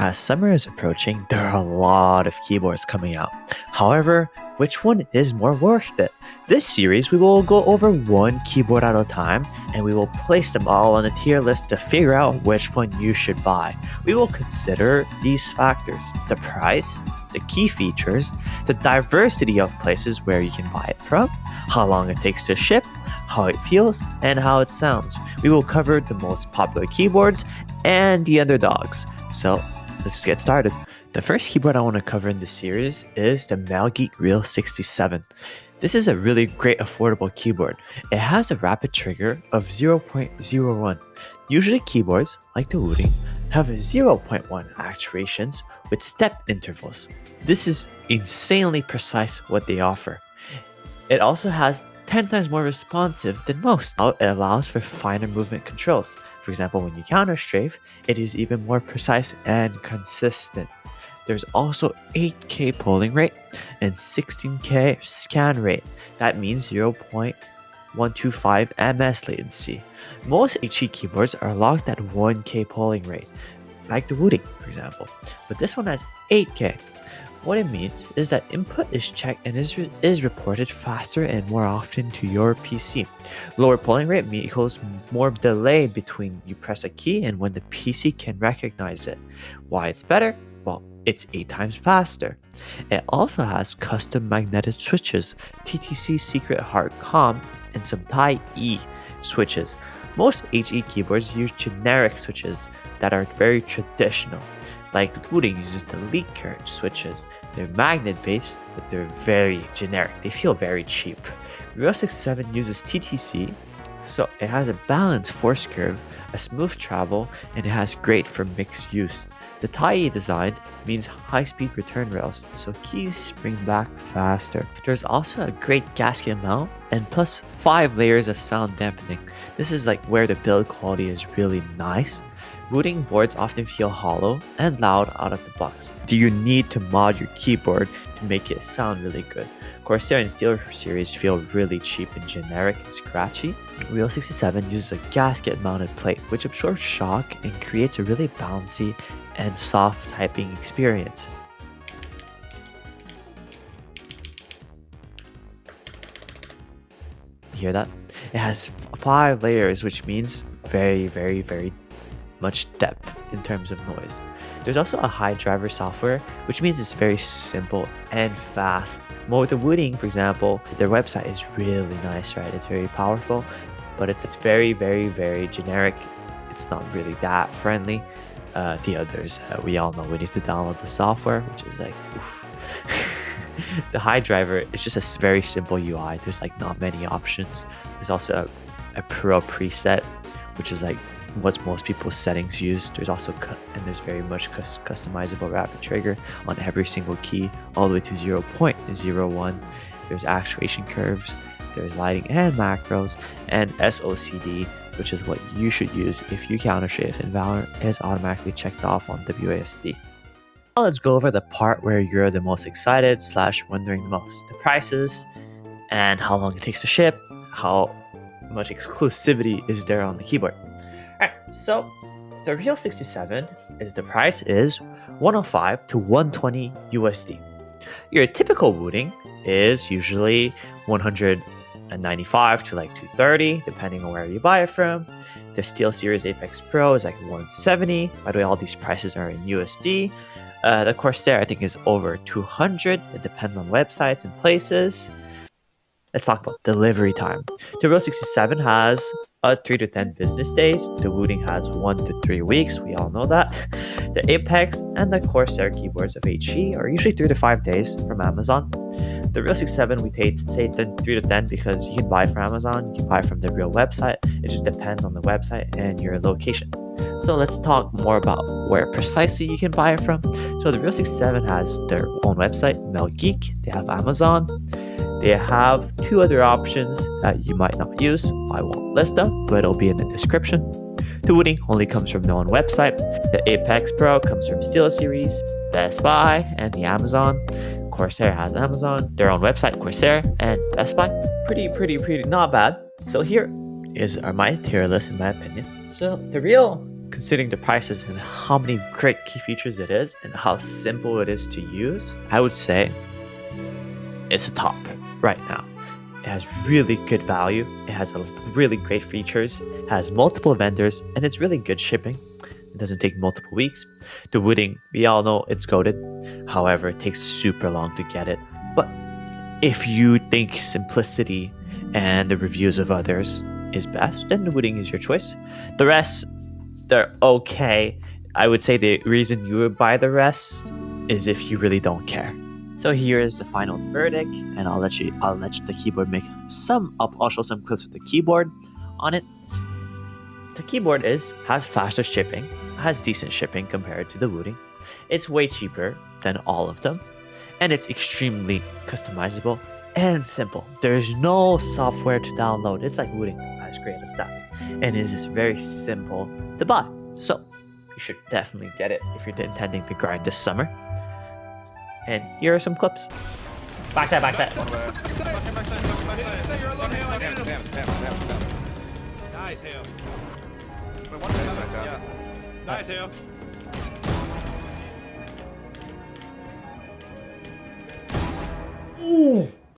As summer is approaching, there are a lot of keyboards coming out. However, which one is more worth it? This series, we will go over one keyboard at a time, and we will place them all on a tier list to figure out which one you should buy. We will consider these factors: the price, the key features, the diversity of places where you can buy it from, how long it takes to ship, how it feels, and how it sounds. We will cover the most popular keyboards and the underdogs. So let's get started. The first keyboard I want to cover in this series is the MelGeek REAL67. This is a really great affordable keyboard. It has a rapid trigger of 0.01. Usually keyboards, like the Wooting, have 0.1 actuations with step intervals. This is insanely precise what they offer. It also has 10 times more responsive than most. It allows for finer movement controls. For example, when you counter strafe, it is even more precise and consistent. There's also 8K polling rate and 16K scan rate. That means 0.125 ms latency. Most HE keyboards are locked at 1K polling rate, like the Wooting, for example, but this one has 8K. What it means is that input is checked and is reported faster and more often to your PC. Lower polling rate equals more delay between you press a key and when the PC can recognize it. Why it's better? Well, it's 8 times faster. It also has custom magnetic switches, TTC Secret Heart COM, and some Type-E switches. Most HE keyboards use generic switches that are very traditional. Like the Wooting uses the lead current switches. They're magnet-based, but they're very generic. They feel very cheap. REAL67 uses TTC, so it has a balanced force curve, a smooth travel, and it has great for mixed use. The Type-E design means high-speed return rails, so keys spring back faster. There's also a great gasket mount and plus 5 layers of sound dampening. This is like where the build quality is really nice. Wooting boards often feel hollow and loud out of the box. Do you need to mod your keyboard to make it sound really good? Corsair and Steel series feel really cheap and generic and scratchy. REAL67 uses a gasket mounted plate which absorbs shock and creates a really bouncy and soft typing experience. You hear that? It has 5 layers, which means very much depth in terms of noise. There's also a high driver software, which means it's very simple and fast. With the Wooting, for example, their website is really nice, right? It's very powerful, but it's very generic. It's not really that friendly. The others, we all know we need to download the software, which is like, oof. The high driver is just a very simple UI. There's like not many options. There's also a pro preset, which is like what most people's settings use. There's also there's very much customizable rapid trigger on every single key, all the way to 0.01. There's actuation curves, there's lighting and macros, and SOCD, which is what you should use if you counter strafe and Valorant is automatically checked off on WASD. Now let's go over the part where you're the most excited / wondering the most: the prices and how long it takes to ship, how much exclusivity is there on the keyboard. Alright, so the REAL67 the price is $105 to $120 USD. Your typical Wooting is usually $195 to like $230, depending on where you buy it from. The Steel Series Apex Pro is like $170. By the way, all these prices are in USD. The Corsair, I think, is over $200. It depends on websites and places. Let's talk about delivery time. The REAL67 has 3 to 10 business days. The Wooting has 1 to 3 weeks. We all know that. The Apex and the Corsair keyboards of HE are usually 3 to 5 days from Amazon. The REAL67, we say 3 to 10 because you can buy from Amazon, you can buy from the Real website. It just depends on the website and your location. So let's talk more about where precisely you can buy it from. So the REAL67 has their own website, MelGeek. They have Amazon. They have 2 other options that you might not use. I won't list them, but it'll be in the description. The Wooting only comes from their own website. The Apex Pro comes from Steel Series, Best Buy, and the Amazon. Corsair has Amazon, their own website, Corsair, and Best Buy. Pretty not bad. So here is my tier list in my opinion. So the Real considering the prices and how many great key features it is and how simple it is to use, I would say it's a top right now. It has really good value, it has really great features, it has multiple vendors, and it's really good shipping. It doesn't take multiple weeks. The wooding, we all know it's goated. However, it takes super long to get it. But if you think simplicity and the reviews of others is best, then the wooding is your choice. The rest, they're okay. I would say the reason you would buy the rest is if you really don't care. So here is the final verdict, and I'll let the keyboard make I'll show some clips with the keyboard on it. The keyboard has faster shipping, has decent shipping compared to the wooding. It's way cheaper than all of them, and it's extremely customizable and simple. There's no software to download. It's like wooding as great as that, and it is just very simple to buy. So you should definitely get it if you're intending to grind this summer. And here are some clips. Backside. Nice, Haeyoday. Nice, Haeyoday. Ooh.